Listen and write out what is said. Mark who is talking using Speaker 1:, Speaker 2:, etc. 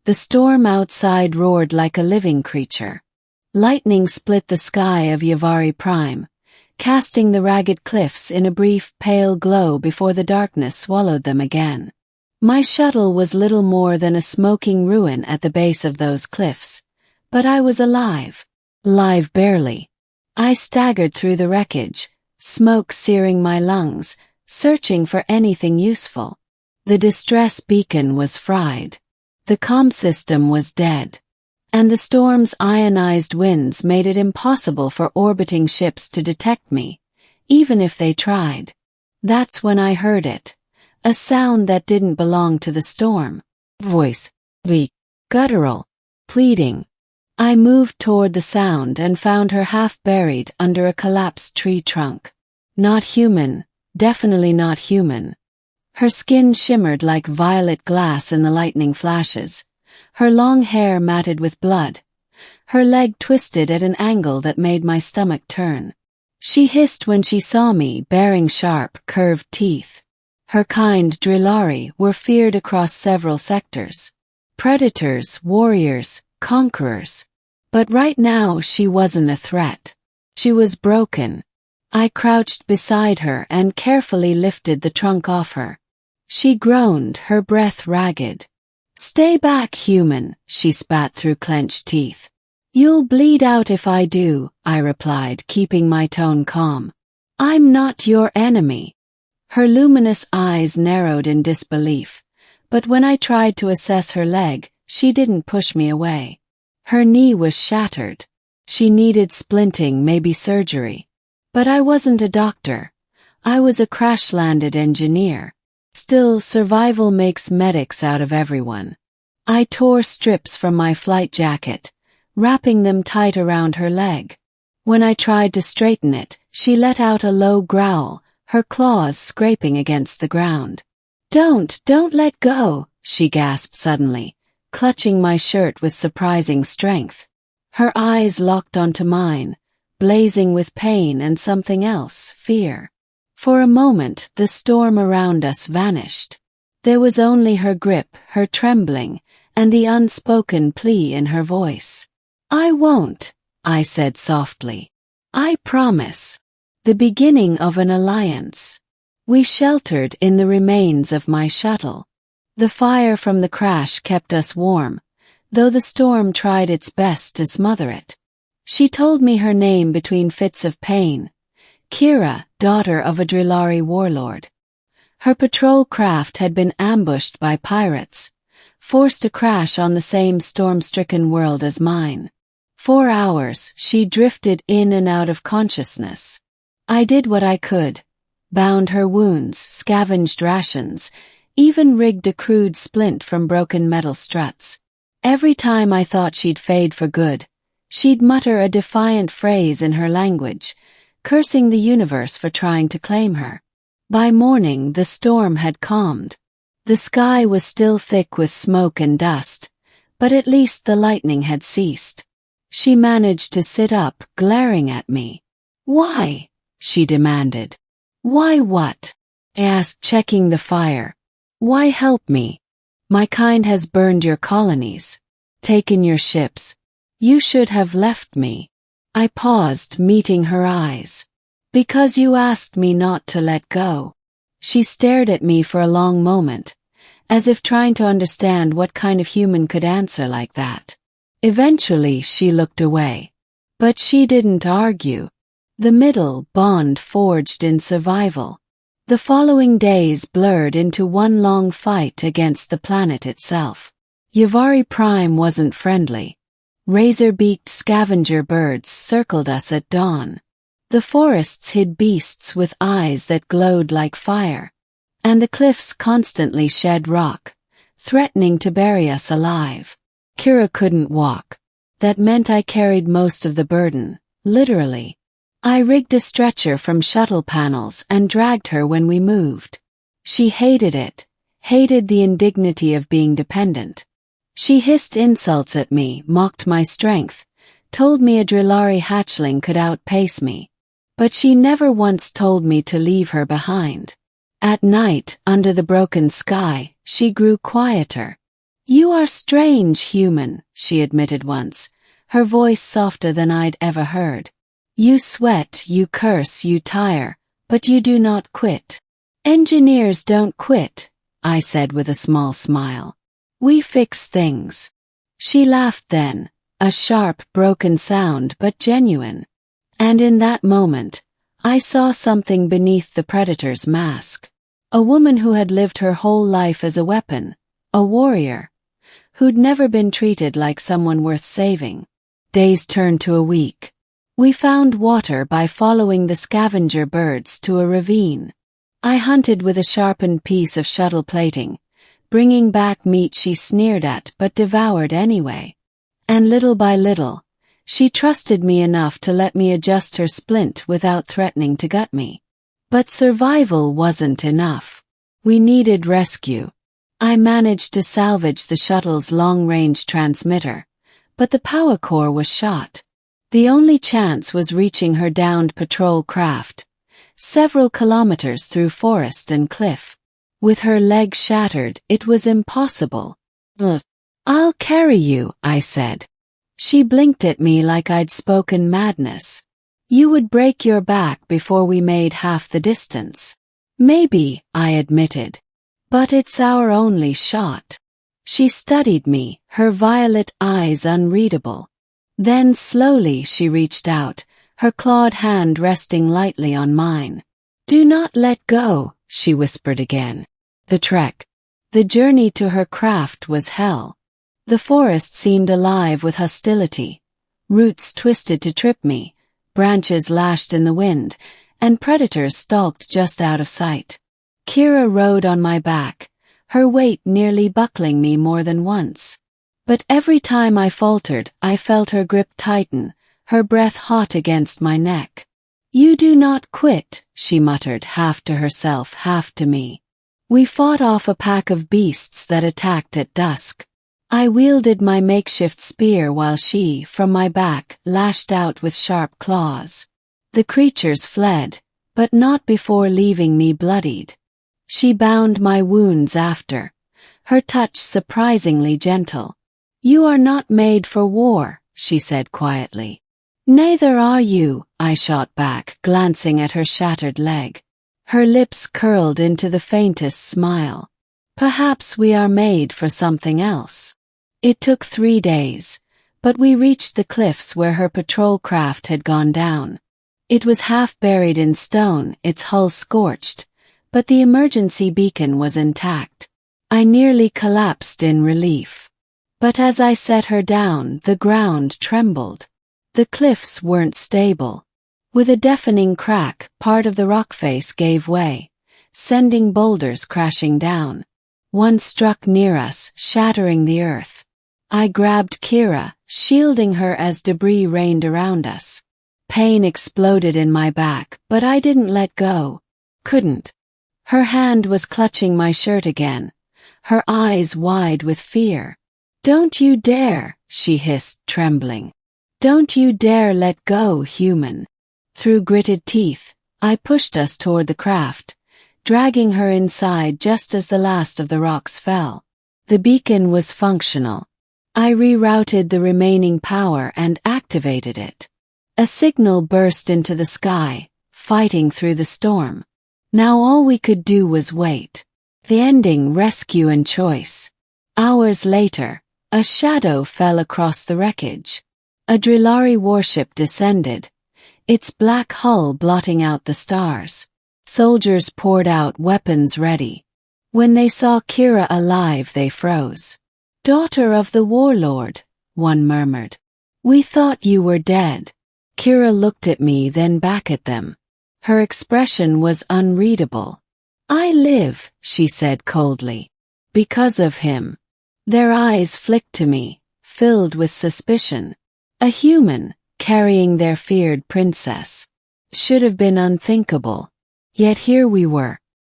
Speaker 1: The storm outside roared like a living creature. Lightning split the sky of Yavari Prime, casting the ragged cliffs in a brief pale glow before the darkness swallowed them again. My shuttle was little more than a smoking ruin at the base of those cliffs, but I was alive. Alive barely. I staggered through the wreckage, smoke searing my lungs, searching for anything useful. The distress beacon was fried. The comm system was dead. And the storm's ionized winds made it impossible for orbiting ships to detect me, even if they tried. That's when I heard it. A sound that didn't belong to the storm. Voice. Weak. Guttural. Pleading. I moved toward the sound and found her half buried under a collapsed tree trunk. Not human, definitely not human. Her skin shimmered like violet glass in the lightning flashes, her long hair matted with blood, her leg twisted at an angle that made my stomach turn. She hissed when she saw me, baring sharp, curved teeth. Her kind Drillari were feared across several sectors. Predators, warriors, conquerors. But right now she wasn't a threat. She was broken. I crouched beside her and carefully lifted the trunk off her. She groaned, her breath ragged. "Stay back, human," she spat through clenched teeth. "You'll bleed out if I do," I replied, keeping my tone calm. "I'm not your enemy." Her luminous eyes narrowed in disbelief, but when I tried to assess her leg, she didn't push me away. Her knee was shattered. She needed splinting, maybe surgery. But I wasn't a doctor. I was a crash-landed engineer. Still, survival makes medics out of everyone. I tore strips from my flight jacket, wrapping them tight around her leg. When I tried to straighten it, she let out a low growl, her claws scraping against the ground. Don't let go," she gasped suddenly, clutching my shirt with surprising strength. Her eyes locked onto mine, blazing with pain and something else, fear. For a moment, the storm around us vanished. There was only her grip, her trembling, and the unspoken plea in her voice. "I won't," I said softly. "I promise." The beginning of an alliance. We sheltered in the remains of my shuttle. The fire from the crash kept us warm, though the storm tried its best to smother it. She told me her name between fits of pain. Kira, daughter of a Drillari warlord. Her patrol craft had been ambushed by pirates, forced to crash on the same storm-stricken world as mine. 4 hours, she drifted in and out of consciousness. I did what I could. Bound her wounds, scavenged rations, even rigged a crude splint from broken metal struts. Every time I thought she'd fade for good, she'd mutter a defiant phrase in her language, cursing the universe for trying to claim her. By morning, the storm had calmed. The sky was still thick with smoke and dust, but at least the lightning had ceased. She managed to sit up, glaring at me. "Why?" she demanded. "Why what?" I asked, checking the fire. "Why help me? My kind has burned your colonies, taken your ships. You should have left me." I paused, meeting her eyes. "Because you asked me not to let go." She stared at me for a long moment, as if trying to understand what kind of human could answer like that. Eventually she looked away. But she didn't argue. The middle bond forged in survival. The following days blurred into one long fight against the planet itself. Yavari Prime wasn't friendly. Razor-beaked scavenger birds circled us at dawn. The forests hid beasts with eyes that glowed like fire. And the cliffs constantly shed rock, threatening to bury us alive. Kira couldn't walk. That meant I carried most of the burden, literally. I rigged a stretcher from shuttle panels and dragged her when we moved. She hated it, hated the indignity of being dependent. She hissed insults at me, mocked my strength, told me a Drillari hatchling could outpace me. But she never once told me to leave her behind. At night, under the broken sky, she grew quieter. You are strange, human, she admitted once, her voice softer than I'd ever heard. You sweat, you curse, you tire, but you do not quit. Engineers don't quit, I said with a small smile. We fix things. She laughed then, a sharp, broken sound but genuine. And in that moment, I saw something beneath the predator's mask. A woman who had lived her whole life as a weapon, a warrior, who'd never been treated like someone worth saving. Days turned to a week. We found water by following the scavenger birds to a ravine. I hunted with a sharpened piece of shuttle plating, bringing back meat she sneered at but devoured anyway. And little by little, she trusted me enough to let me adjust her splint without threatening to gut me. But survival wasn't enough. We needed rescue. I managed to salvage the shuttle's long-range transmitter, but the power core was shot. The only chance was reaching her downed patrol craft, several kilometers through forest and cliff. With her leg shattered, it was impossible. I'll carry you, I said. She blinked at me like I'd spoken madness. You would break your back before we made half the distance. Maybe, I admitted. But it's our only shot. She studied me, her violet eyes unreadable. Then slowly she reached out, her clawed hand resting lightly on mine. Do not let go, she whispered again. The trek. The journey to her craft was hell. The forest seemed alive with hostility. Roots twisted to trip me, branches lashed in the wind, and predators stalked just out of sight. Kira rode on my back, her weight nearly buckling me more than once. But every time I faltered, I felt her grip tighten, her breath hot against my neck. You do not quit, she muttered, half to herself, half to me. We fought off a pack of beasts that attacked at dusk. I wielded my makeshift spear while she, from my back, lashed out with sharp claws. The creatures fled, but not before leaving me bloodied. She bound my wounds after, her touch surprisingly gentle. You are not made for war, she said quietly. Neither are you, I shot back, glancing at her shattered leg. Her lips curled into the faintest smile. Perhaps we are made for something else. It took 3 days, but we reached the cliffs where her patrol craft had gone down. It was half buried in stone, its hull scorched, but the emergency beacon was intact. I nearly collapsed in relief. But as I set her down, the ground trembled. The cliffs weren't stable. With a deafening crack, part of the rock face gave way, sending boulders crashing down. One struck near us, shattering the earth. I grabbed Kira, shielding her as debris rained around us. Pain exploded in my back, but I didn't let go. Couldn't. Her hand was clutching my shirt again, her eyes wide with fear. Don't you dare, she hissed, trembling. Don't you dare let go, human. Through gritted teeth, I pushed us toward the craft, dragging her inside just as the last of the rocks fell. The beacon was functional. I rerouted the remaining power and activated it. A signal burst into the sky, fighting through the storm. Now all we could do was wait. The ending, rescue and choice. Hours later, a shadow fell across the wreckage. A Drillari warship descended, its black hull blotting out the stars. Soldiers poured out, weapons ready. When they saw Kira alive, they froze. Daughter of the warlord, one murmured. We thought you were dead. Kira looked at me, then back at them. Her expression was unreadable. I live, she said coldly. Because of him. Their eyes flicked to me, filled with suspicion. A human, carrying their feared princess. Should have been unthinkable. Yet here we were,